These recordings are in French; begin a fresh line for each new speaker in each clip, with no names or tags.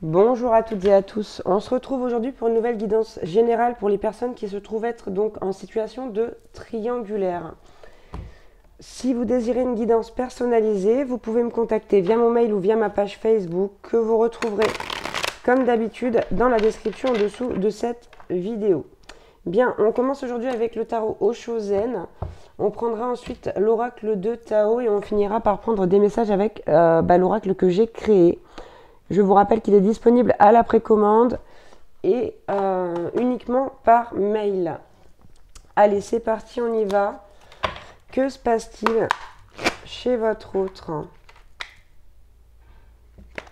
Bonjour à toutes et à tous. On se retrouve aujourd'hui pour une nouvelle guidance générale pour les personnes qui se trouvent être donc en situation de triangulaire. Si vous désirez une guidance personnalisée, vous pouvez me contacter via mon mail ou via ma page Facebook que vous retrouverez comme d'habitude dans la description en dessous de cette vidéo. Bien, on commence aujourd'hui avec le tarot Oshozen. On prendra ensuite l'oracle de Tao et on finira par prendre des messages avec l'oracle que j'ai créé. Je vous rappelle qu'il est disponible à la précommande et uniquement par mail. Allez, c'est parti, on y va. Que se passe-t-il chez votre autre?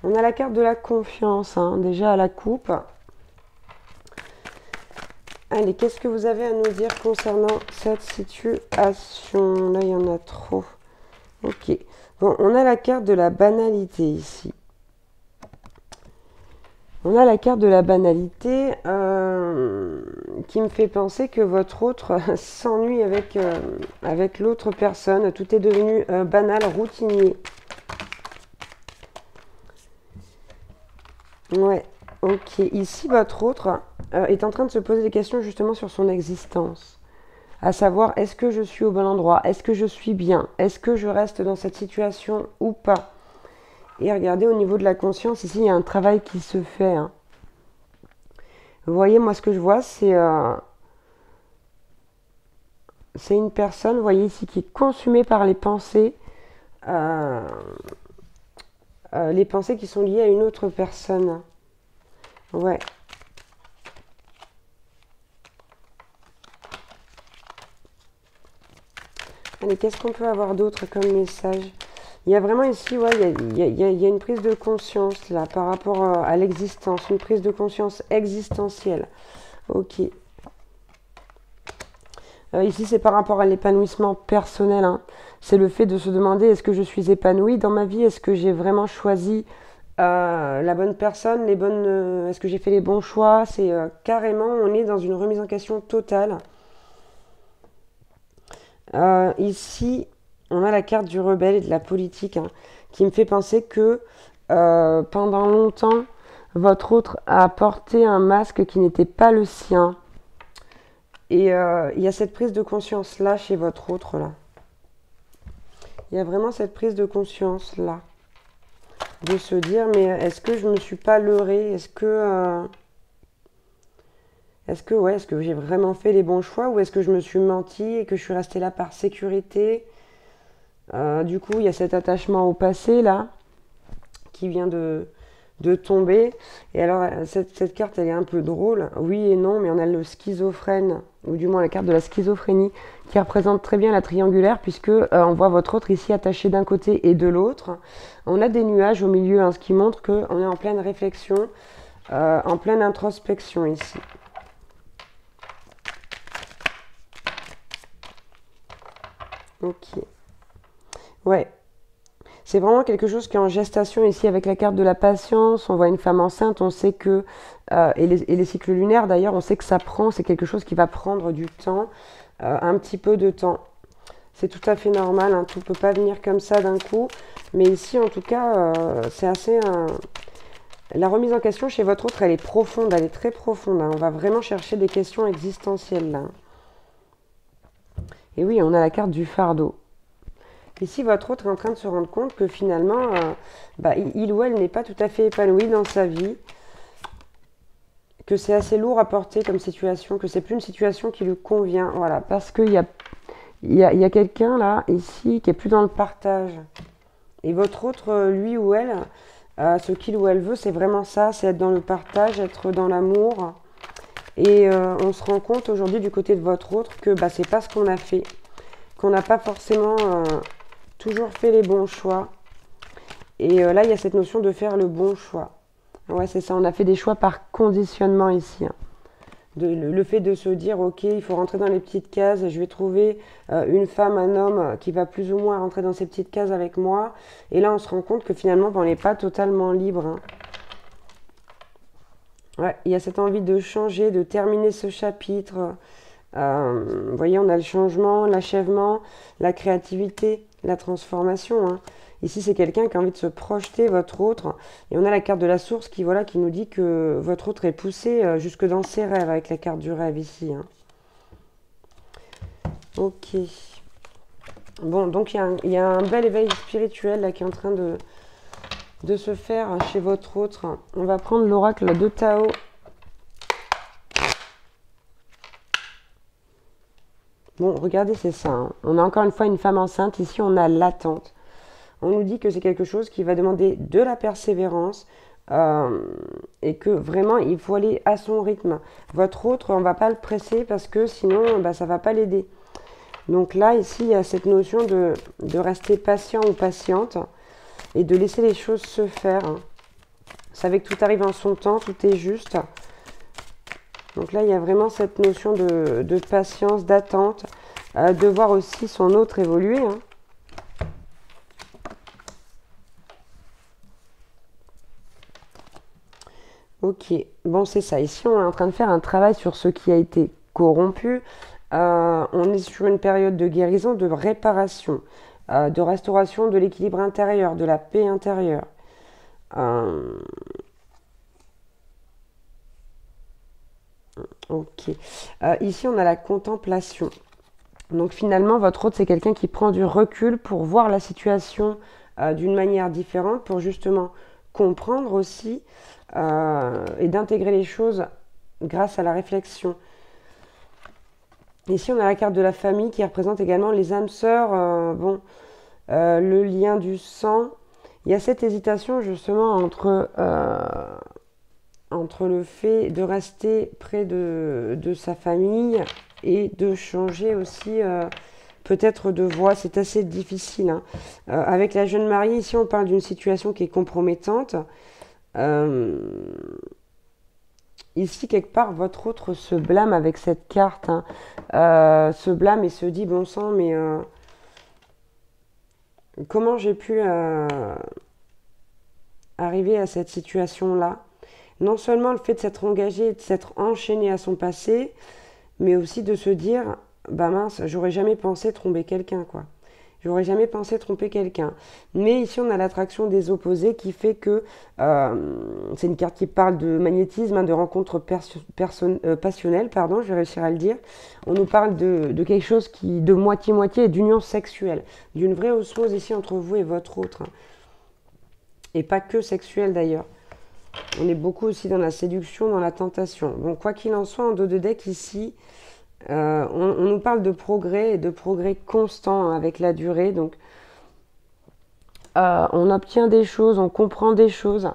On a la carte de la confiance, déjà à la coupe. Allez, qu'est-ce que vous avez à nous dire concernant cette situation? Là, il y en a trop. Ok. Bon, on a la carte de la banalité ici. On a la carte de la banalité qui me fait penser que votre autre s'ennuie avec l'autre personne. Tout est devenu banal, routinier. Ouais, ok. Ici, votre autre est en train de se poser des questions justement sur son existence. À savoir, est-ce que je suis au bon endroit? Est-ce que je suis bien? Est-ce que je reste dans cette situation ou pas? Et regardez, au niveau de la conscience, ici, il y a un travail qui se fait. Vous voyez, moi, ce que je vois, c'est une personne, vous voyez ici, qui est consumée par euh, les pensées qui sont liées à une autre personne. Ouais. Allez, qu'est-ce qu'on peut avoir d'autre comme message? Il y a vraiment ici, ouais, il y a une prise de conscience, là, par rapport à l'existence, une prise de conscience existentielle. Ok. Ici, c'est par rapport à l'épanouissement personnel. C'est le fait de se demander, est-ce que je suis épanouie dans ma vie? Est-ce que j'ai vraiment choisi la bonne personne, est-ce que j'ai fait les bons choix? C'est carrément, on est dans une remise en question totale. Ici, on a la carte du rebelle et de la politique qui me fait penser que pendant longtemps, votre autre a porté un masque qui n'était pas le sien. Et il y a cette prise de conscience là chez votre autre là. Il y a vraiment cette prise de conscience là. De se dire, mais est-ce que je me suis pas leurrée? Est-ce que j'ai vraiment fait les bons choix? Ou est-ce que je me suis menti et que je suis restée là par sécurité? Du coup, il y a cet attachement au passé là qui vient de tomber. Et alors, cette carte, elle est un peu drôle. Oui et non, mais on a le schizophrène, ou du moins la carte de la schizophrénie, qui représente très bien la triangulaire, puisque on voit votre autre ici attaché d'un côté et de l'autre. On a des nuages au milieu, ce qui montre qu'on est en pleine réflexion, en pleine introspection ici. Ok. Ouais. C'est vraiment quelque chose qui est en gestation ici avec la carte de la patience. On voit une femme enceinte, on sait que, et les cycles lunaires d'ailleurs, on sait que ça prend, c'est quelque chose qui va prendre du temps, un petit peu de temps. C'est tout à fait normal, tout ne peut pas venir comme ça d'un coup. Mais ici, en tout cas, c'est assez... La remise en question chez votre autre, elle est profonde, elle est très profonde. On va vraiment chercher des questions existentielles là. Et oui, on a la carte du fardeau. Ici, votre autre est en train de se rendre compte que finalement, il ou elle n'est pas tout à fait épanoui dans sa vie, que c'est assez lourd à porter comme situation, que c'est plus une situation qui lui convient. Voilà, parce qu'il y a quelqu'un là, ici, qui est plus dans le partage. Et votre autre, lui ou elle, ce qu'il ou elle veut, c'est vraiment ça, c'est être dans le partage, être dans l'amour. Et on se rend compte aujourd'hui du côté de votre autre que c'est pas ce qu'on a fait, qu'on n'a pas forcément toujours fait les bons choix. Et là, il y a cette notion de faire le bon choix. Ouais, c'est ça, on a fait des choix par conditionnement ici. Le fait de se dire, ok, il faut rentrer dans les petites cases, je vais trouver une femme, un homme qui va plus ou moins rentrer dans ces petites cases avec moi. Et là, on se rend compte que finalement, on n'est pas totalement libre. Ouais, il y a cette envie de changer, de terminer ce chapitre. Vous voyez, on a le changement, l'achèvement, la créativité, la transformation. Ici, c'est quelqu'un qui a envie de se projeter, votre autre. Et on a la carte de la source qui, voilà, qui nous dit que votre autre est poussé jusque dans ses rêves, avec la carte du rêve ici. Hein. Ok. Bon, donc il y a un bel éveil spirituel là, qui est en train de se faire chez votre autre. On va prendre l'oracle de Tao. Bon, regardez, c'est ça. Hein. On a encore une fois une femme enceinte. Ici, on a l'attente. On nous dit que c'est quelque chose qui va demander de la persévérance et que vraiment, il faut aller à son rythme. Votre autre, on ne va pas le presser parce que sinon, bah, ça ne va pas l'aider. Donc là, ici, il y a cette notion de rester patient ou patiente et de laisser les choses se faire. Hein. Vous savez que tout arrive en son temps, tout est juste. Donc là, il y a vraiment cette notion de patience, d'attente, de voir aussi son autre évoluer. Hein. Ok, bon c'est ça. Ici, on est en train de faire un travail sur ce qui a été corrompu. On est sur une période de guérison, de réparation, de restauration de l'équilibre intérieur, de la paix intérieure. Ok. Ici, on a la contemplation. Donc finalement, votre autre, c'est quelqu'un qui prend du recul pour voir la situation d'une manière différente, pour justement comprendre aussi et d'intégrer les choses grâce à la réflexion. Ici, on a la carte de la famille qui représente également les âmes sœurs, le lien du sang. Il y a cette hésitation justement entre le fait de rester près de sa famille et de changer aussi peut-être de voie. C'est assez difficile. Hein. Avec la jeune mariée, ici, on parle d'une situation qui est compromettante. Ici, quelque part, votre autre se blâme avec cette carte. Hein. Se blâme et se dit, bon sang, mais comment j'ai pu arriver à cette situation-là? Non seulement le fait de s'être engagé, de s'être enchaîné à son passé, mais aussi de se dire, bah mince, j'aurais jamais pensé tromper quelqu'un, quoi. J'aurais jamais pensé tromper quelqu'un. Mais ici, on a l'attraction des opposés qui fait que c'est une carte qui parle de magnétisme, hein, de rencontres passionnelles, pardon, je vais réussir à le dire. On nous parle de quelque chose qui, de moitié-moitié, et d'union sexuelle, d'une vraie osmose ici entre vous et votre autre. Hein. Et pas que sexuelle d'ailleurs. On est beaucoup aussi dans la séduction, dans la tentation. Bon, quoi qu'il en soit, en dos de deck ici, on nous parle de progrès et de progrès constant hein, avec la durée. Donc, on obtient des choses, on comprend des choses.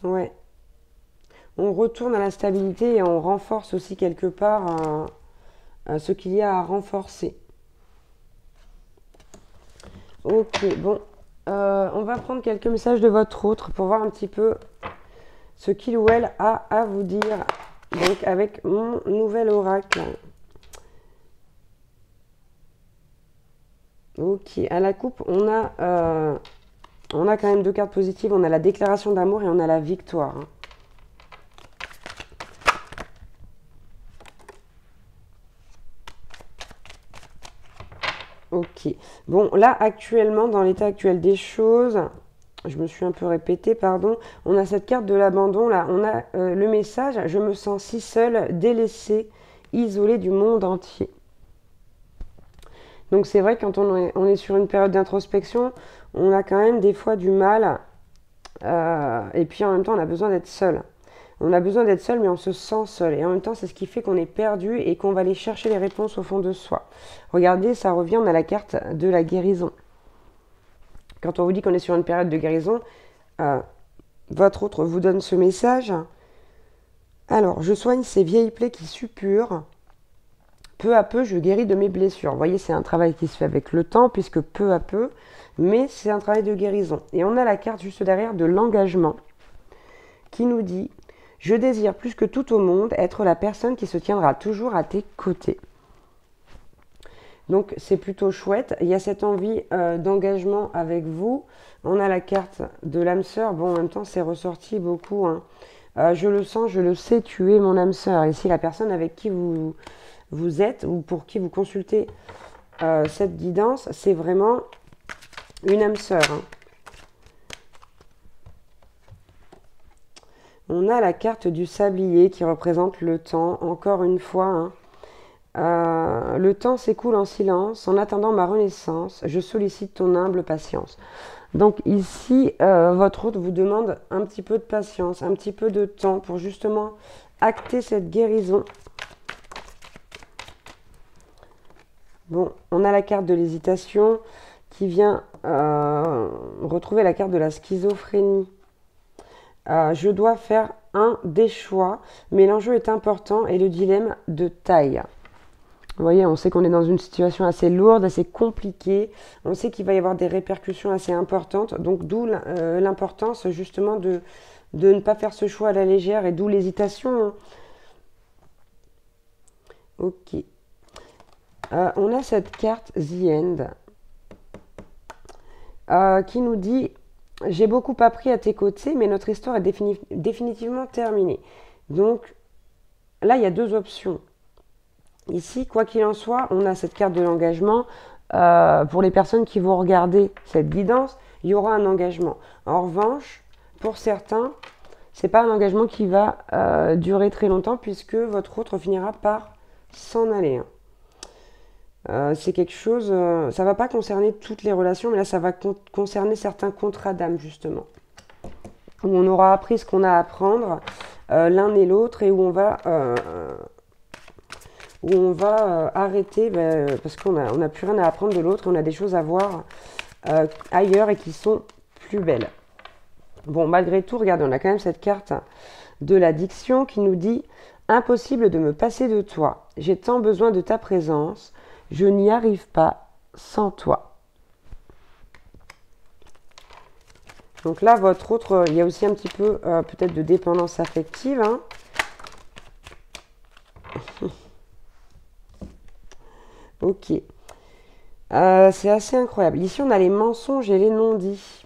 Ouais. On retourne à la stabilité et on renforce aussi quelque part ce qu'il y a à renforcer. Ok, bon. On va prendre quelques messages de votre autre pour voir un petit peu ce qu'il ou elle a à vous dire. Donc avec mon nouvel oracle. Ok, à la coupe, on a quand même deux cartes positives. On a la déclaration d'amour et on a la victoire. Hein. Ok. Bon, là, actuellement, dans l'état actuel des choses, je me suis un peu répétée, pardon, on a cette carte de l'abandon, là, on a le message « Je me sens si seule, délaissée, isolée du monde entier ». Donc c'est vrai, quand on est sur une période d'introspection, on a quand même des fois du mal, et puis en même temps, on a besoin d'être seul. On a besoin d'être seul, mais on se sent seul. Et en même temps, c'est ce qui fait qu'on est perdu et qu'on va aller chercher les réponses au fond de soi. Regardez, ça revient, on a la carte de la guérison. Quand on vous dit qu'on est sur une période de guérison, votre autre vous donne ce message. Alors, je soigne ces vieilles plaies qui suppurent. Peu à peu, je guéris de mes blessures. Vous voyez, c'est un travail qui se fait avec le temps, puisque peu à peu, mais c'est un travail de guérison. Et on a la carte juste derrière de l'engagement, qui nous dit « Je désire plus que tout au monde être la personne qui se tiendra toujours à tes côtés ». Donc c'est plutôt chouette. Il y a cette envie d'engagement avec vous. On a la carte de l'âme sœur. Bon, en même temps, c'est ressorti beaucoup. Hein. Je le sens, je le sais, tu es mon âme sœur. Ici, la personne avec qui vous êtes ou pour qui vous consultez cette guidance, c'est vraiment une âme sœur. Hein. On a la carte du sablier qui représente le temps, encore une fois. Hein. Le temps s'écoule en silence, en attendant ma renaissance, je sollicite ton humble patience. Donc ici, votre hôte vous demande un petit peu de patience, un petit peu de temps pour justement acter cette guérison. Bon, on a la carte de l'hésitation qui vient retrouver la carte de la schizophrénie. Je dois faire un des choix, mais l'enjeu est important et le dilemme de taille. Vous voyez, on sait qu'on est dans une situation assez lourde, assez compliquée. On sait qu'il va y avoir des répercussions assez importantes. Donc, d'où l'importance, justement, de ne pas faire ce choix à la légère et d'où l'hésitation. Hein. Ok. On a cette carte The End qui nous dit « J'ai beaucoup appris à tes côtés, mais notre histoire est définitivement terminée. » Donc, là, il y a deux options. Ici, quoi qu'il en soit, on a cette carte de l'engagement. Pour les personnes qui vont regarder cette guidance, il y aura un engagement. En revanche, pour certains, ce n'est pas un engagement qui va durer très longtemps puisque votre autre finira par s'en aller. C'est quelque chose, ça ne va pas concerner toutes les relations, mais là, ça va concerner certains contrats d'âme, justement. Où on aura appris ce qu'on a à apprendre, l'un et l'autre, et où on va arrêter parce qu'on n'a plus rien à apprendre de l'autre, on a des choses à voir ailleurs et qui sont plus belles. Bon, malgré tout, regardez, on a quand même cette carte de l'addiction qui nous dit « Impossible de me passer de toi, j'ai tant besoin de ta présence, je n'y arrive pas sans toi. » Donc là, votre autre, il y a aussi un petit peu peut-être de dépendance affective, hein. Ok. C'est assez incroyable. Ici, on a les mensonges et les non-dits.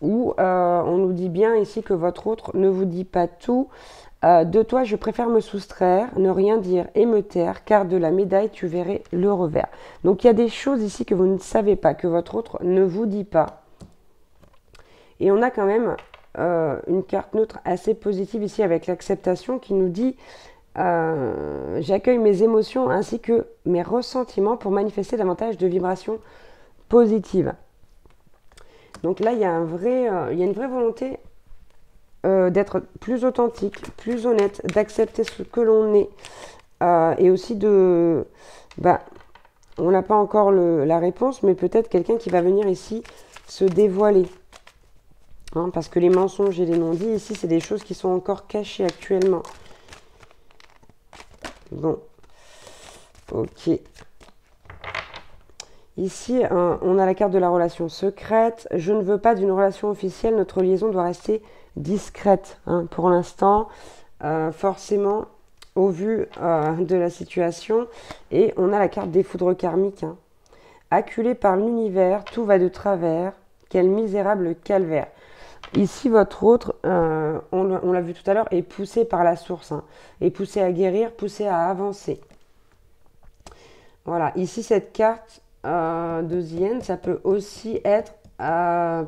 Où on nous dit bien ici que votre autre ne vous dit pas tout. De toi, je préfère me soustraire, ne rien dire et me taire, car de la médaille, tu verrais le revers. Donc, il y a des choses ici que vous ne savez pas, que votre autre ne vous dit pas. Et on a quand même une carte neutre assez positive ici avec l'acceptation qui nous dit... j'accueille mes émotions ainsi que mes ressentiments pour manifester davantage de vibrations positives. Donc là, il y a une vraie volonté d'être plus authentique, plus honnête, d'accepter ce que l'on est et aussi de... on n'a pas encore la réponse, mais peut-être quelqu'un qui va venir ici se dévoiler. Hein, parce que les mensonges et les non-dits, ici, c'est des choses qui sont encore cachées actuellement. Bon, ok. Ici, on a la carte de la relation secrète. Je ne veux pas d'une relation officielle, notre liaison doit rester discrète. Hein, pour l'instant, forcément, au vu de la situation. Et on a la carte des foudres karmiques. Hein. Acculé par l'univers, tout va de travers. Quel misérable calvaire. Ici, votre autre, on l'a vu tout à l'heure, est poussé par la source, hein, est poussé à guérir, poussé à avancer. Voilà, ici, cette carte de The End, ça peut aussi être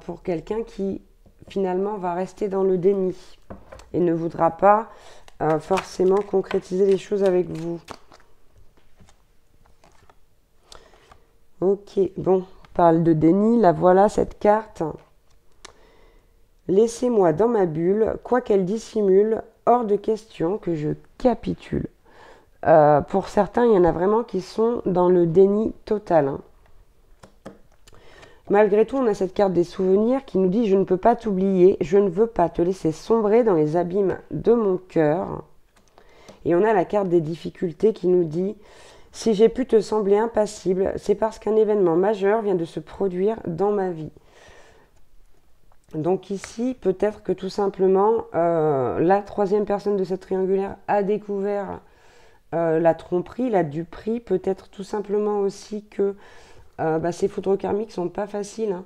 pour quelqu'un qui, finalement, va rester dans le déni et ne voudra pas forcément concrétiser les choses avec vous. Ok, bon, on parle de déni, la voilà, cette carte. Laissez-moi dans ma bulle, quoi qu'elle dissimule, hors de question que je capitule. Pour certains, il y en a vraiment qui sont dans le déni total. Hein. Malgré tout, on a cette carte des souvenirs qui nous dit « Je ne peux pas t'oublier, je ne veux pas te laisser sombrer dans les abîmes de mon cœur. » Et on a la carte des difficultés qui nous dit « Si j'ai pu te sembler impassible, c'est parce qu'un événement majeur vient de se produire dans ma vie. » Donc ici, peut-être que tout simplement, la troisième personne de cette triangulaire a découvert la tromperie, la duperie. Peut-être tout simplement aussi que ces foudres karmiques ne sont pas faciles. Hein.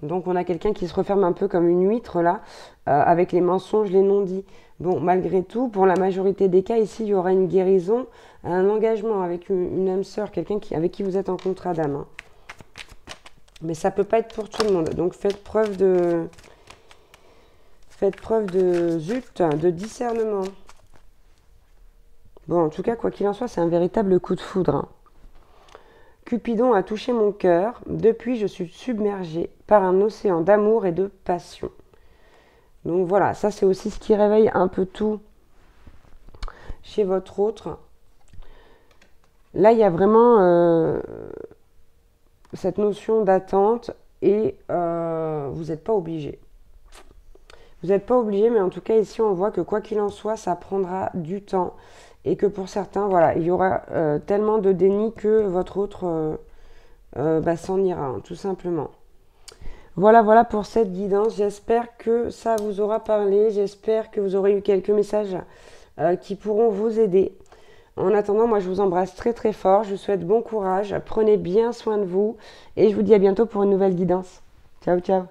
Donc on a quelqu'un qui se referme un peu comme une huître là, avec les mensonges, les non-dits. Bon, malgré tout, pour la majorité des cas, ici, il y aura une guérison, un engagement avec une âme sœur, quelqu'un avec qui vous êtes en contrat d'âme. Hein. Mais ça peut pas être pour tout le monde. Donc faites preuve de zut, de discernement. Bon, en tout cas, quoi qu'il en soit, c'est un véritable coup de foudre. Hein. Cupidon a touché mon cœur. Depuis, je suis submergée par un océan d'amour et de passion. Donc voilà, ça c'est aussi ce qui réveille un peu tout chez votre autre. Là, il y a vraiment cette notion d'attente et vous n'êtes pas obligé. Vous n'êtes pas obligé, mais en tout cas ici on voit que quoi qu'il en soit, ça prendra du temps et que pour certains, voilà, il y aura tellement de déni que votre autre s'en ira, hein, tout simplement. Voilà pour cette guidance. J'espère que ça vous aura parlé. J'espère que vous aurez eu quelques messages qui pourront vous aider. En attendant, moi je vous embrasse très très fort. Je vous souhaite bon courage. Prenez bien soin de vous. Et je vous dis à bientôt pour une nouvelle guidance. Ciao, ciao.